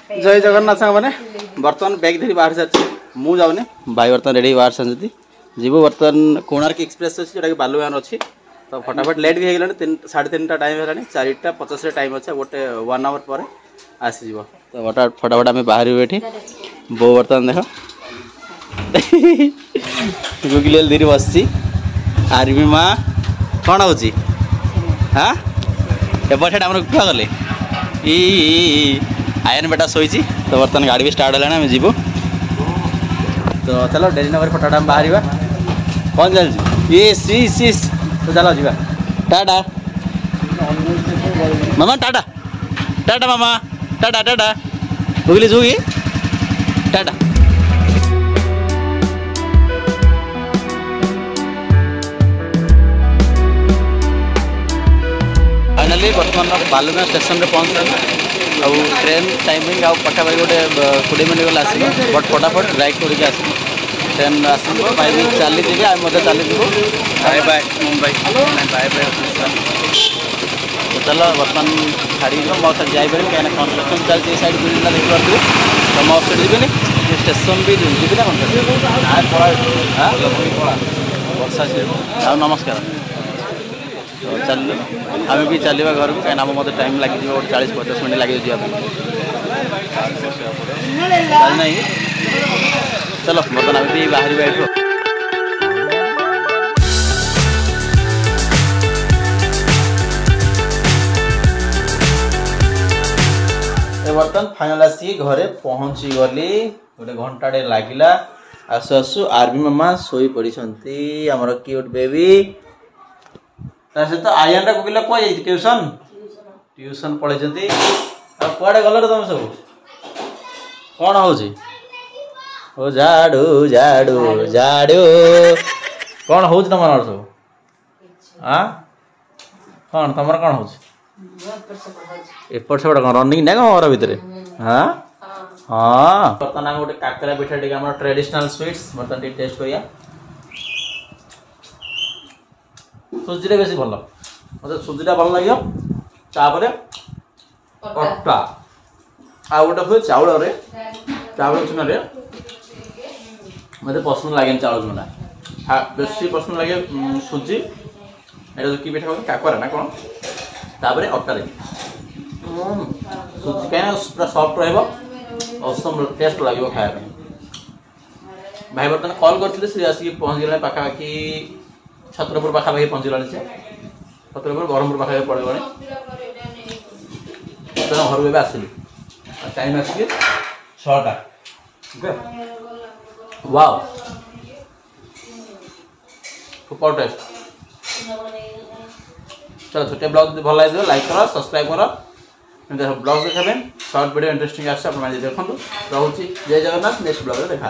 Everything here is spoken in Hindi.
जय जगन्नाथ सांग मैंने बर्तमान बैग धरी बाहर सारी मु जाऊनी भाई बर्तमान रेडी बाहर सारी जीव बर्तमान कोणार्क एक्सप्रेस अच्छी जोटा कि बालुगान अच्छी तो फटाफट लेट भी हो 3:30 टाइम है 4:50 टाइम अच्छे गोटे 1 आवर पर आसीज तो फटाफट आम बाहर ये बो बर्तमान देख गुगल धीरे बस आर्मी माँ कौन हो हाँ एपटे आम कुआ गले आयन बेटा शोई तो बर्तमान गाड़ी भी स्टार्ट है जीव तो चलो डेरी नगर फटाफट आम बाहर कौन चलती ये शीश तो चलो जी टाटा मामा टाटा टाटा मामा टाटा टाटा बुगली जुगी टाटा फाइनाली बर्तमान बालुगां स्टेशन में पहुँचल आउ ट्रेन टाइमिंग आउ पठापाखि गोटे 20 मिनट गला आस बट फटाफट ड्राइव करके आस ट्रेन आस भाई चली जी आम चली bye bye Mumbai bye bye चलो बर्तमान छाड़ी मो जापर कहीं कन्स्ट्रक्शन चलती साइड बिल्डिंग देख पार्टी तो मो से जी स्टेशन भी जी ना वर्षा सी नमस्कार तो चल आम भी चलवा घर को कहीं मत टाइम लगे 40-50 मिनट लगे जाना चलो बर्तमान आम भी बाहर बैठो बर्तमान फाइनल आसी घरे पहुँची गली गोटे घंटाटे लगिला आसु आसु आर्मी मामा शोई पड़ी आमर क्यूट बेबी सहित आर्यन कोकिला कह जाइए ट्यूशन ट्यूशन पढ़े कुआड़े गल तुम सब कौन हो झाड़ू झाड़ू झाड़ू कौन हो तुम सब हाँ कौन तुम कौन हो एपट सेपट कौन रनिंग ना कौन घर भितर हाँ हाँ बर्तमान आम गोटे काकरा पिठा टी ट्रेडिशनल स्वीट्स बर्तमान टी टेस्ट करिया सुजी बेस भल मतलब सुजीटा भल लगे तापर अटा आ गोटे हुए चाउल चूना मत पसंद लगे चाउल चूना बेसी पसंद लगे सुजी एटा कि पिठा काकरा ना कौन तापर अटारे सुजी कहीं पूरा सफ्ट रसम टेस्ट लगे खाया भाई बर्तमान कल करते सी आसिक पहुँच गला पाखापाखि छत्रपुर पाखापाखि पहुँचला से छत्रपुर ब्रह्मपुर पाखापाखि पड़े घर को आसली टाइम आसिक 6टा वाओ सुपर टेस्ट चलो छोटे ब्लॉग भल लगे लाइक करो सब्सक्राइब करो ब्लॉग देखा शॉर्ट वीडियो इंटरेस्टिंग आस देखो रोचे जय जगन्नाथ नेक्स्ट ब्लॉग देखा।